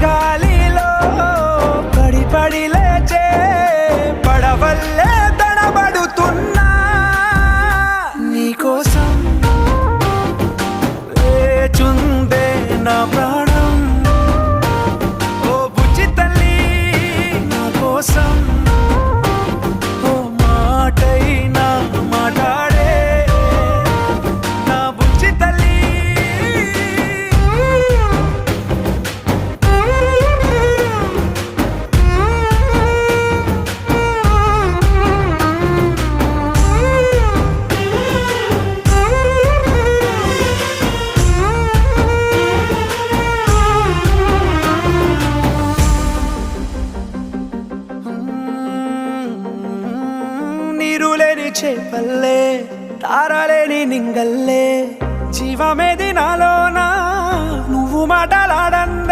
గాలిలో పడి పడి లేచే పడవల్లే తడబడుతున్నా నీకోసం లేచుందే నా ప్రాణం ఓ బుజ్జి తల్లి నా కోసం ఓ మాటైనా మాట్లాడే నా బుజ్జి తల్లి నీరులేని చేపల్లే తారలేని నింగల్లే జీవమేది నాలోనా నువ్వు మాటలాడన్నా